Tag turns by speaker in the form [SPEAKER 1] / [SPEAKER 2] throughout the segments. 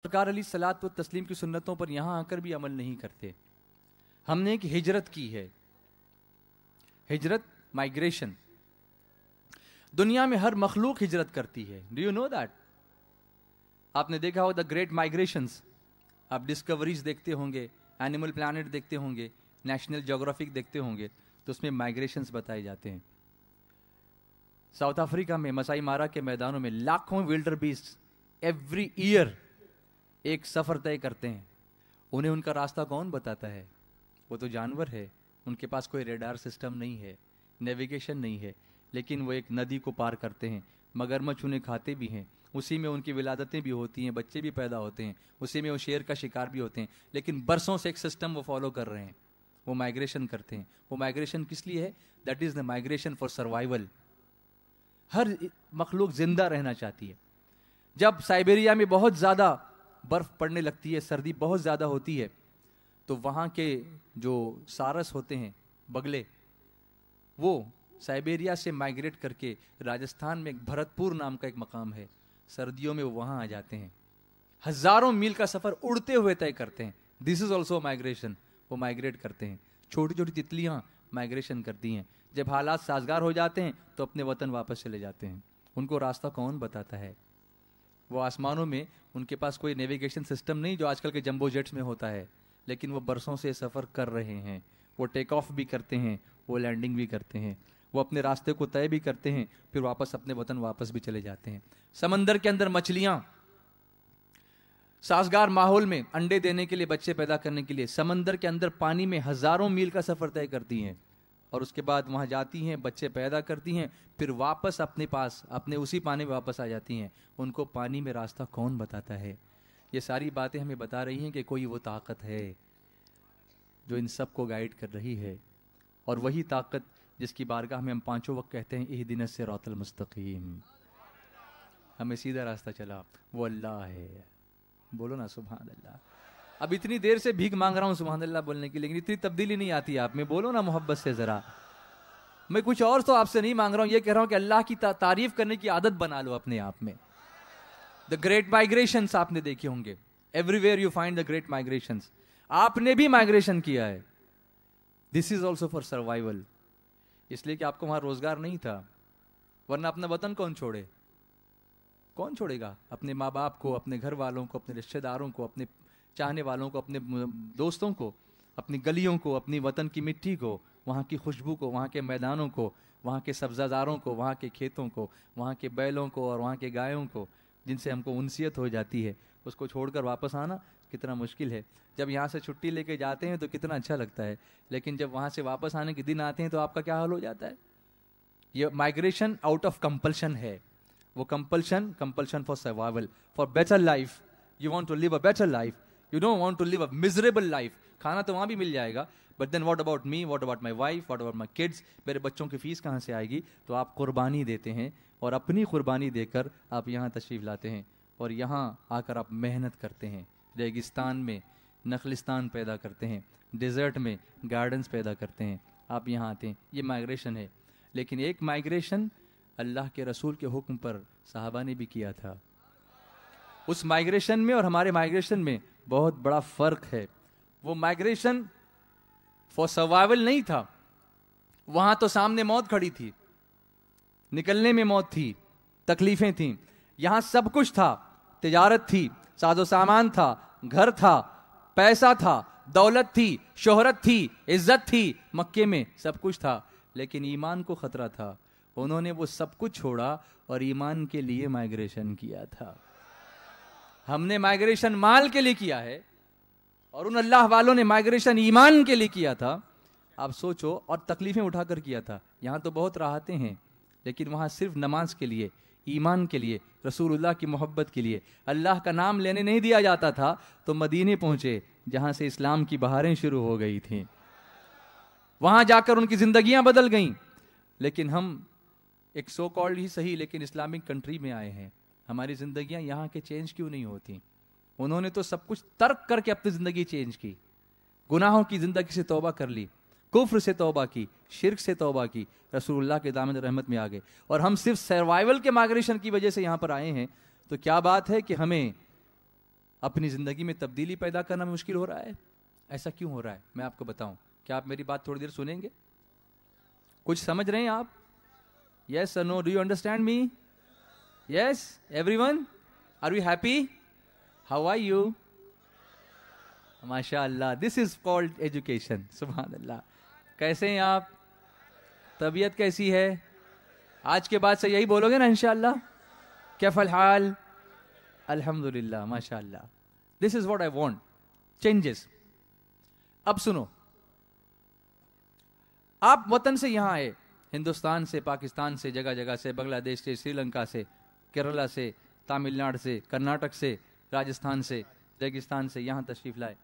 [SPEAKER 1] سرکار علیہ الصلوۃ والتسلیم کی سنتوں پر یہاں آ کر بھی عمل نہیں کرتے. ہم نے ایک ہجرت کی ہے, ہجرت, مائگریشن. دنیا میں ہر مخلوق ہجرت کرتی ہے. Do you know that? آپ نے دیکھا ہو دا گریٹ مائگریشنز. آپ ڈسکوریز دیکھتے ہوں گے, اینیمل پلانٹ دیکھتے ہوں گے, نیشنل جغرافک دیکھتے ہوں گے, تو اس میں مائگریشنز بتائے جاتے ہیں. ساؤتھ افریقہ میں مسائی مارا کے میدانوں میں لاکھوں ولڈر بیسٹ ایوری ایئر ایک سفر طے کرتے ہیں. انہیں ان کا راستہ کون بتاتا ہے؟ وہ تو جانور ہے, ان کے پاس کوئی ریڈار سسٹم نہیں ہے, نیویگیشن نہیں ہے, لیکن وہ ایک ندی کو پار کرتے ہیں. مگرمچھ انہیں کھاتے بھی ہیں, اسی میں ان کی ولادتیں بھی ہوتی ہیں, بچے بھی پیدا ہوتے ہیں, اسی میں وہ شیر کا شکار بھی ہوتے ہیں. لیکن برسوں سے ایک سسٹم وہ فالو کر رہے ہیں, وہ مائگریشن کرتے ہیں. وہ مائگریشن کس لیے ہے؟ That is the migration for survival. ہر مخلوق زندہ رہنا چاہتی ہے. جب سائبیریا میں بہت زیادہ برف پڑنے لگتی ہے, سردی بہت زیادہ ہوتی ہے, تو وہاں کے جو سارس ہوتے ہیں, بگلے, وہ سائبیریا سے مائگریٹ کر کے راجستھان میں ایک بھرت پور نام کا ایک مقام ہے, سردیوں میں وہ وہاں آ جاتے ہیں. ہزاروں میل کا سفر اڑتے ہوئے طے کرتے ہیں. دس از آلسو مائگریشن. وہ مائگریٹ کرتے ہیں. چھوٹی چھوٹی تتلیاں مائگریشن کرتی ہیں. جب حالات سازگار ہو جاتے ہیں تو اپنے وطن واپس چلے جاتے ہیں. ان کو راستہ کون بتاتا ہے؟ وہ آسمانوں میں ان کے پاس کوئی نیویگیشن سسٹم نہیں جو آج کل کے جمبو جیٹس میں ہوتا ہے, لیکن وہ برسوں سے سفر کر رہے ہیں. وہ ٹیک آف بھی کرتے ہیں, وہ لینڈنگ بھی کرتے ہیں, وہ اپنے راستے کو طے بھی کرتے ہیں, پھر واپس اپنے وطن واپس بھی چلے جاتے ہیں. سمندر کے اندر مچھلیاں سازگار ماحول میں انڈے دینے کے لیے, بچے پیدا کرنے کے لیے سمندر کے اندر پانی میں ہزاروں میل کا سفر طے کرتی ہیں, اور اس کے بعد وہاں جاتی ہیں, بچے پیدا کرتی ہیں, پھر واپس اپنے پاس اپنے اسی پانی میں واپس آ جاتی ہیں. ان کو پانی میں راستہ کون بتاتا ہے؟ یہ ساری باتیں ہمیں بتا رہی ہیں کہ کوئی وہ طاقت ہے جو ان سب کو گائیڈ کر رہی ہے, اور وہی طاقت جس کی بارگاہ میں ہم پانچوں وقت کہتے ہیں اہدنا الصراط المستقیم, ہمیں سیدھا راستہ چلا, وہ اللہ ہے. بولو نا سبحان اللہ. اب اتنی دیر سے بھیک مانگ رہا ہوں سبحان اللہ بولنے کی, لیکن اتنی تبدیلی نہیں آتی آپ میں. بولو نا محبت سے ذرا. میں کچھ اور تو آپ سے نہیں مانگ رہا ہوں, یہ کہہ رہا ہوں کہ اللہ کی تعریف کرنے کی عادت بنا لو اپنے آپ میں. دا گریٹ مائگریشنز آپ نے دیکھے ہوں گے, everywhere you find the great migrations. آپ نے بھی مائگریشن کیا ہے. This is also for survival. اس لیے کہ آپ کو وہاں روزگار نہیں تھا, ورنہ اپنا وطن کون چھوڑے؟ کون چھوڑے گا اپنے ماں باپ کو, اپنے گھر والوں کو, اپنے رشتہ داروں کو, اپنے چاہنے والوں کو, اپنے دوستوں کو, اپنی گلیوں کو, اپنی وطن کی مٹی کو, وہاں کی خوشبو کو, وہاں کے میدانوں کو, وہاں کے سبزہ زاروں کو, وہاں کے کھیتوں کو, وہاں کے بیلوں کو اور وہاں کے گایوں کو, جن سے ہم کو انسیت ہو جاتی ہے. اس کو چھوڑ کر واپس آنا کتنا مشکل ہے. جب یہاں سے چھٹی لے کے جاتے ہیں تو کتنا اچھا لگتا ہے, لیکن جب وہاں سے واپس آنے کے دن آتے ہیں تو آپ کا کیا حال ہو جاتا ہے؟ یہ مائگریشن آؤٹ آف کمپلشن ہے. وہ compulsion for survival, for better life. You want to live a better life, you don't want to live a miserable life. کھانا تو وہاں بھی مل جائے گا, but then what about me, what about my wife, what about my kids. میرے بچوں کی فیس کہاں سے آئے گی؟ تو آپ قربانی دیتے ہیں, اور اپنی قربانی دے کر آپ یہاں تشریف لاتے ہیں, اور یہاں آ کر آپ محنت کرتے ہیں. ریگستان میں نخلستان پیدا کرتے ہیں, ڈیزرٹ میں گارڈنز پیدا کرتے ہیں, آپ یہاں آتے ہیں. یہ مائگریشن ہے. لیکن ایک مائگریشن اللہ کے رسول کے حکم پر صحابہ نے بھی کیا تھا. اس مائگریشن میں اور ہمارے مائگریشن میں بہت بڑا فرق ہے. وہ مائگریشن فار سروائیول نہیں تھا. وہاں تو سامنے موت کھڑی تھی, نکلنے میں موت تھی, تکلیفیں تھیں. یہاں سب کچھ تھا, تجارت تھی, ساز و سامان تھا, گھر تھا, پیسہ تھا, دولت تھی, شہرت تھی, عزت تھی. مکے میں سب کچھ تھا, لیکن ایمان کو خطرہ تھا. انہوں نے وہ سب کچھ چھوڑا اور ایمان کے لیے مائگریشن کیا تھا. ہم نے مائگریشن مال کے لیے کیا ہے, اور ان اللہ والوں نے مائگریشن ایمان کے لیے کیا تھا. آپ سوچو, اور تکلیفیں اٹھا کر کیا تھا. یہاں تو بہت راحتیں ہیں, لیکن وہاں صرف نماز کے لیے, ایمان کے لیے, رسول اللہ کی محبت کے لیے, اللہ کا نام لینے نہیں دیا جاتا تھا. تو مدینے پہنچے جہاں سے اسلام کی بہاریں شروع ہو گئی تھیں. وہاں جا کر ان کی زندگیاں بدل گئیں. لیکن ہم ایک سو کالڈ ہی صحیح لیکن اسلامک کنٹری میں آئے ہیں. ہماری زندگیاں یہاں کے چینج کیوں نہیں ہوتی؟ انہوں نے تو سب کچھ ترک کر کے اپنی زندگی چینج کی. گناہوں کی زندگی سے توبہ کر لی, کفر سے توبہ کی, شرک سے توبہ کی, رسول اللہ کے دامن رحمت میں آ گئے. اور ہم صرف سروائیول کے مائگریشن کی وجہ سے یہاں پر آئے ہیں. تو کیا بات ہے کہ ہمیں اپنی زندگی میں تبدیلی پیدا کرنا مشکل ہو رہا ہے. ایسا کیوں ہو رہا ہے؟ میں آپ کو بتاؤں. کیا آپ میری بات تھوڑی دیر سنیں گے؟ کچھ سمجھ رہے ہیں آپ؟ یس اور no? Do you understand me? Yes everyone? Are you happy? How are you? ماشاء اللہ. This is called education. سبحان اللہ. کیسے ہیں آپ؟ طبیعت کیسی ہے؟ آج کے بعد سے یہی بولو گے نا انشاءاللہ؟ کیف الحال؟ الحمدللہ. ماشاء اللہ. This is what I want. Changes. اب سنو، آپ وطن سے یہاں آئے، ہندوستان سے، پاکستان سے، جگہ جگہ سے، بنگلہ دیش سے، سری لنکا سے، کیرلا سے، تامل ناڈو سے، کرناٹک سے، راجستھان سے، ریگستان سے یہاں تشریف لائے.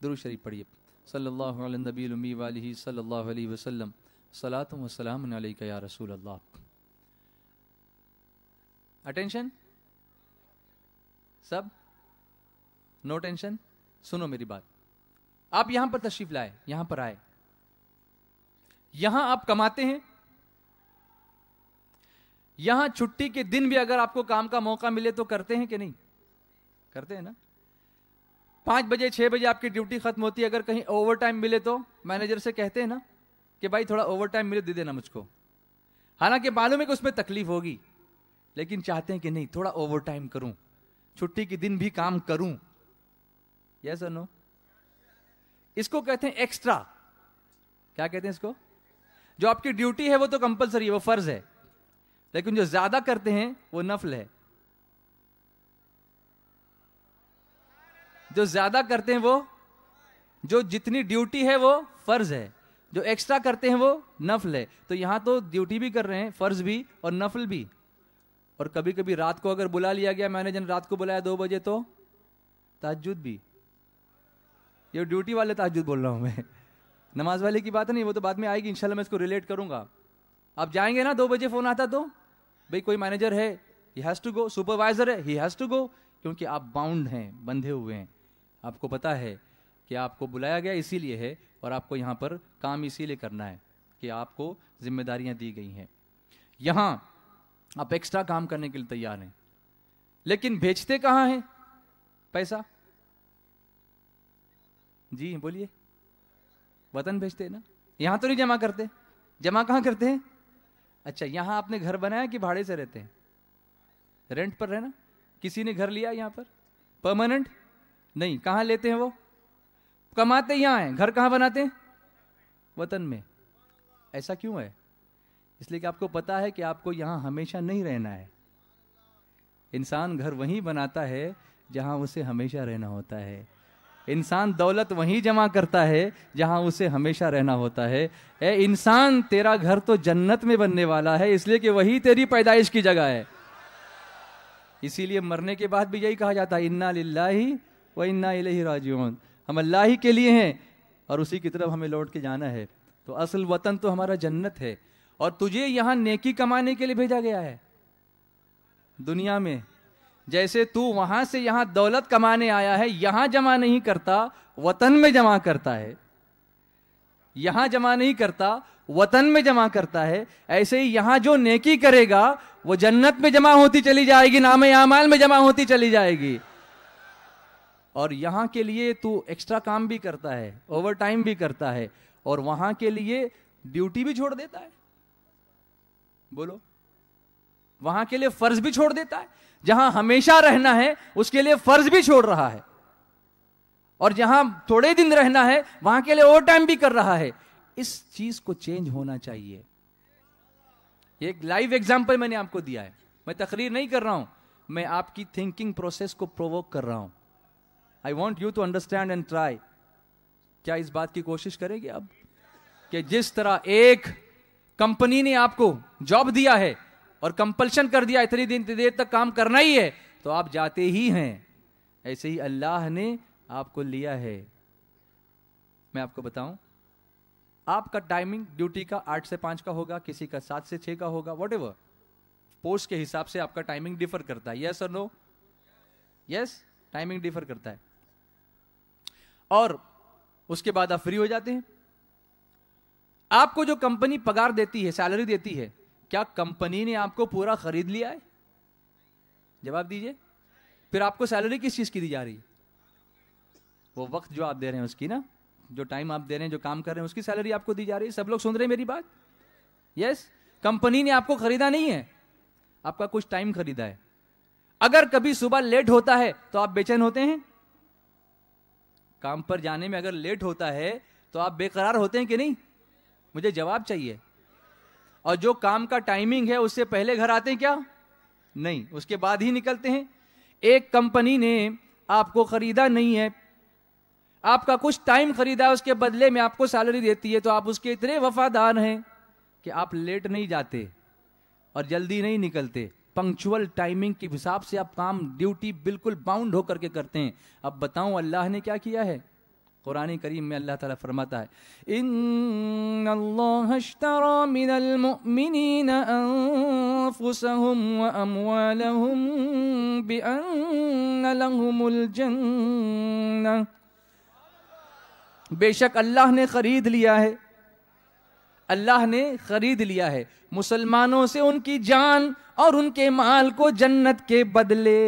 [SPEAKER 1] درود شریف پڑھیے. صلی اللہ علی النبی الامی وآلہ صلی اللہ علیہ وسلم. صلاۃ و سلام علیک یا رسول اللہ. اٹینشن سب؟ No tension. سنو میری بات. آپ یہاں پر تشریف لائے، یہاں پر آئے، یہاں آپ کماتے ہیں. یہاں چھٹی کے دن بھی اگر آپ کو کام کا موقع ملے تو کرتے ہیں کہ نہیں؟ کرتے ہیں نا. 5 بجے 6 بجے آپ کی ڈیوٹی ختم ہوتی ہے، اگر کہیں اوور ٹائم ملے تو مینیجر سے کہتے ہیں نا کہ بھائی تھوڑا اوور ٹائم ملے دے دینا مجھ کو. حالانکہ معلوم ہے کہ اس میں تکلیف ہوگی، لیکن چاہتے ہیں کہ نہیں تھوڑا اوور ٹائم کروں، چھٹی کے دن بھی کام کروں. یس اور نو؟ اس کو کہتے ہیں ایکسٹرا. کیا کہتے ہیں اس کو؟ جو آپ کی ڈیوٹی ہے وہ تو کمپلسری ہے، وہ فرض ہے، لیکن جو زیادہ کرتے ہیں وہ نفل ہے. جو زیادہ کرتے ہیں وہ، جو جتنی ڈیوٹی ہے وہ فرض ہے، جو ایکسٹرا کرتے ہیں وہ نفل ہے. تو یہاں تو ڈیوٹی بھی کر رہے ہیں، فرض بھی اور نفل بھی. اور کبھی کبھی رات کو اگر بلا لیا گیا، مینیجر نے رات کو بلایا 2 بجے تو تہجد بھی. یہ ڈیوٹی والے تہجد بول رہا ہوں میں، نماز والے کی بات نہیں، وہ تو بعد میں آئے گی انشاءاللہ، میں اس کو ریلیٹ کروں گا. آپ جائیں گے نا 2 بجے فون آتا تو بھئی کوئی مینیجر ہے، he has to go. Supervisor ہے، ہی ہیز ٹو گو. کیونکہ آپ باؤنڈ ہیں، بندھے ہوئے ہیں. آپ کو پتا ہے کہ آپ کو بلایا گیا اسی لیے ہے، اور آپ کو یہاں پر کام اسی لیے کرنا ہے کہ آپ کو ذمہ داریاں دی گئی ہیں. یہاں آپ ایکسٹرا کام کرنے کے لیے تیار ہیں، لیکن بھیجتے کہاں ہیں پیسہ؟ جی بولیے. وطن بھیجتے نا، یہاں تو نہیں جمع کرتے. جمع کہاں کرتے ہیں؟ اچھا، یہاں آپ نے گھر بنایا کہ بھاڑے سے رہتے ہیں؟ رینٹ پر رہنا. کسی نے گھر لیا یہاں پر پرماننٹ؟ نہیں. کہاں لیتے ہیں وہ؟ کماتے یہاں ہیں، گھر کہاں بناتے ہیں؟ وطن میں. ایسا کیوں ہے؟ اس لیے کہ آپ کو پتا ہے کہ آپ کو یہاں ہمیشہ نہیں رہنا ہے. انسان گھر وہیں بناتا ہے جہاں اسے ہمیشہ رہنا ہوتا ہے. انسان دولت وہیں جمع کرتا ہے جہاں اسے ہمیشہ رہنا ہوتا ہے. اے انسان، تیرا گھر تو جنت میں بننے والا ہے، اس لیے کہ وہی تیری پیدائش کی جگہ ہے. اسی لیے مرنے کے بعد بھی یہی کہا جاتا ہے انا للہ و انا الیہ راجعون. ہم اللہ ہی کے لیے ہیں اور اسی کی طرف ہمیں لوٹ کے جانا ہے. تو اصل وطن تو ہمارا جنت ہے، اور تجھے یہاں نیکی کمانے کے لیے بھیجا گیا ہے دنیا میں. جیسے تو وہاں سے یہاں دولت کمانے آیا ہے، یہاں جمع نہیں کرتا، وطن میں جمع کرتا ہے. یہاں جمع نہیں کرتا، وطن میں جمع کرتا ہے. ایسے ہی یہاں جو نیکی کرے گا وہ جنت میں جمع ہوتی چلی جائے گی، نام اعمال میں جمع ہوتی چلی جائے گی. اور یہاں کے لیے تو ایکسٹرا کام بھی کرتا ہے، اوور ٹائم بھی کرتا ہے، اور وہاں کے لیے ڈیوٹی بھی چھوڑ دیتا ہے. بولو. وہاں کے لیے فرض بھی چھوڑ دیتا ہے. جہاں ہمیشہ رہنا ہے اس کے لیے فرض بھی چھوڑ رہا ہے، اور جہاں تھوڑے دن رہنا ہے وہاں کے لیے اوور ٹائم بھی کر رہا ہے. اس چیز کو چینج ہونا چاہیے. ایک لائیو ایگزامپل میں نے آپ کو دیا ہے. میں تقریر نہیں کر رہا ہوں، میں آپ کی تھنکنگ پروسیس کو پرووک کر رہا ہوں. I want you to understand and try. کیا اس بات کی کوشش کریں گے اب کہ جس طرح ایک کمپنی نے آپ کو جاب دیا ہے اور کمپلشن کر دیا اتنی دیر تک کام کرنا ہی ہے تو آپ جاتے ہی ہیں، ایسے ہی اللہ نے آپ کو لیا ہے. میں آپ کو بتاؤں، آپ کا ٹائمنگ ڈیوٹی کا 8 سے 5 کا ہوگا، کسی کا 7 سے 6 کا ہوگا، واٹ ایور. پوسٹ کے حساب سے آپ کا ٹائمنگ ڈیفر کرتا ہے. یس اور نو؟ یس، ٹائمنگ ڈیفر کرتا ہے. اور اس کے بعد آپ فری ہو جاتے ہیں. آپ کو جو کمپنی پگار دیتی ہے، سیلری دیتی ہے، کیا کمپنی نے آپ کو پورا خرید لیا ہے؟ جواب دیجئے. پھر آپ کو سیلری کس چیز کی دی جا رہی ہے؟ وہ وقت جو آپ دے رہے ہیں اس کی نا, جو ٹائم آپ دے رہے ہیں, جو کام کر رہے ہیں, اس کی سیلری آپ کو دی جا رہی ہے. سب لوگ سن رہے ہیں میری بات؟ یس. کمپنی نے آپ کو خریدا نہیں ہے, آپ کا کچھ ٹائم خریدا ہے. اگر کبھی صبح لیٹ ہوتا ہے تو آپ بے چین ہوتے ہیں؟ کام پر جانے میں اگر لیٹ ہوتا ہے تو آپ بے قرار ہوتے ہیں کہ نہیں؟ مجھے جواب چاہیے. اور جو کام کا ٹائمنگ ہے اس سے پہلے گھر آتے ہیں کیا؟ نہیں, اس کے بعد ہی نکلتے ہیں. ایک کمپنی نے آپ کو خریدا نہیں ہے, آپ کا کچھ ٹائم خریدا, اس کے بدلے میں آپ کو سیلری دیتی ہے, تو آپ اس کے اتنے وفادار ہیں کہ آپ لیٹ نہیں جاتے اور جلدی نہیں نکلتے. پنکچوئل ٹائمنگ کے حساب سے آپ کام, ڈیوٹی بالکل باؤنڈ ہو کر کے کرتے ہیں. اب بتاؤں اللہ نے کیا کیا ہے؟ قرآن کریم میں اللہ تعالیٰ فرماتا ہے, ان اللہ اشترى من المؤمنین انفسهم واموالهم بان لهم الجنہ. بے شک اللہ نے خرید لیا ہے, اللہ نے خرید لیا ہے مسلمانوں سے ان کی جان اور ان کے مال کو جنت کے بدلے.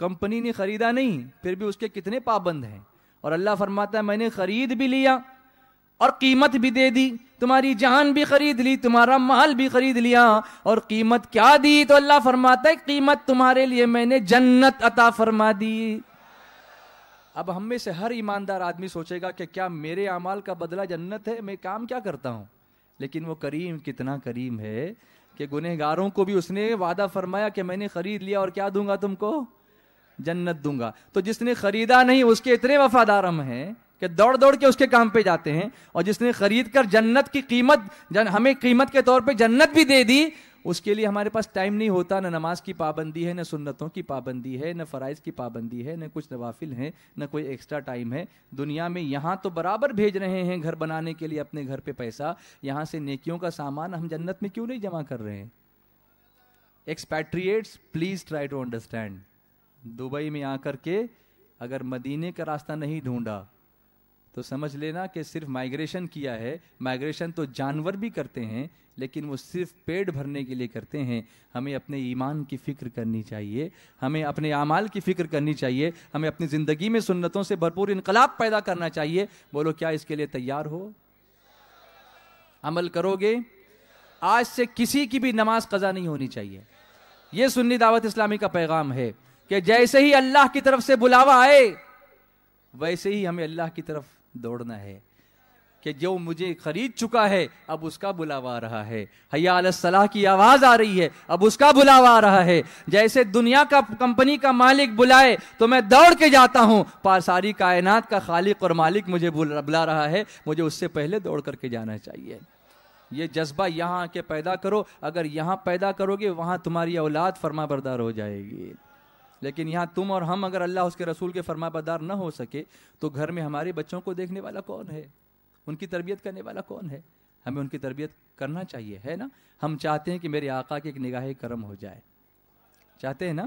[SPEAKER 1] کمپنی نے خریدا نہیں, پھر بھی اس کے کتنے پابند ہیں. اور اللہ فرماتا ہے میں نے خرید بھی لیا اور قیمت بھی دے دی, تمہاری جان بھی خرید لی, تمہارا مال بھی خرید لیا. اور قیمت کیا دی؟ تو اللہ فرماتا ہے قیمت تمہارے لیے میں نے جنت عطا فرما دی. اب ہم میں سے ہر ایماندار آدمی سوچے گا کہ کیا میرے اعمال کا بدلہ جنت ہے؟ میں کام کیا کرتا ہوں؟ لیکن وہ کریم کتنا کریم ہے کہ گنہگاروں کو بھی اس نے وعدہ فرمایا کہ میں نے خرید لیا اور کیا دوں گا تم کو؟ جنت دوں گا. تو جس نے خریدا نہیں اس کے اتنے وفادار ہم ہیں کہ دوڑ دوڑ کے اس کے کام پہ جاتے ہیں, اور جس نے خرید کر جنت کی قیمت ہمیں قیمت کے طور پہ جنت بھی دے دی, اس کے لیے ہمارے پاس ٹائم نہیں ہوتا. نہ نماز کی پابندی ہے, نہ سنتوں کی پابندی ہے, نہ فرائض کی پابندی ہے, نہ کچھ نوافل ہیں, نہ کوئی ایکسٹرا ٹائم ہے. دنیا میں یہاں تو برابر بھیج رہے ہیں گھر بنانے کے لیے اپنے گھر پہ پیسہ, یہاں سے نیکیوں کا سامان ہم جنت میں کیوں نہیں جمع کر رہے ہیں؟ Expatriates please try to understand. Dubai میں آ کر کے اگر مدینے کا راستہ نہیں ڈھونڈا تو سمجھ لینا کہ صرف مائگریشن کیا ہے. مائگریشن تو جانور بھی کرتے ہیں, لیکن وہ صرف پیٹ بھرنے کے لیے کرتے ہیں. ہمیں اپنے ایمان کی فکر کرنی چاہیے, ہمیں اپنے اعمال کی فکر کرنی چاہیے, ہمیں اپنی زندگی میں سنتوں سے بھرپور انقلاب پیدا کرنا چاہیے. بولو کیا اس کے لیے تیار ہو؟ عمل کرو گے؟ آج سے کسی کی بھی نماز قضا نہیں ہونی چاہیے. یہ سنی دعوت اسلامی کا پیغام ہے کہ جیسے ہی اللہ کی طرف سے بلاوا آئے ویسے ہی ہمیں اللہ کی طرف دوڑنا ہے کہ جو مجھے خرید چکا ہے اب اس کا بلاوا آ رہا ہے. حیا علی الصلاح کی آواز آ رہی ہے, اب اس کا بلاوا آ رہا ہے. جیسے دنیا کا کمپنی کا مالک بلائے تو میں دوڑ کے جاتا ہوں, ساری کائنات کا خالق اور مالک مجھے بلا رہا ہے, مجھے اس سے پہلے دوڑ کر کے جانا چاہیے. یہ جذبہ یہاں کے پیدا کرو. اگر یہاں پیدا کرو گے وہاں تمہاری اولاد فرما بردار ہو جائے گی. لیکن یہاں تم اور ہم اگر اللہ اس کے رسول کے فرما بردار نہ ہو سکے تو گھر میں ہمارے بچوں کو دیکھنے والا کون ہے؟ ان کی تربیت کرنے والا کون ہے؟ ہمیں ان کی تربیت کرنا چاہیے, ہے نا. ہم چاہتے ہیں کہ میرے آقا کی ایک نگاہ کرم ہو جائے, چاہتے ہیں نا.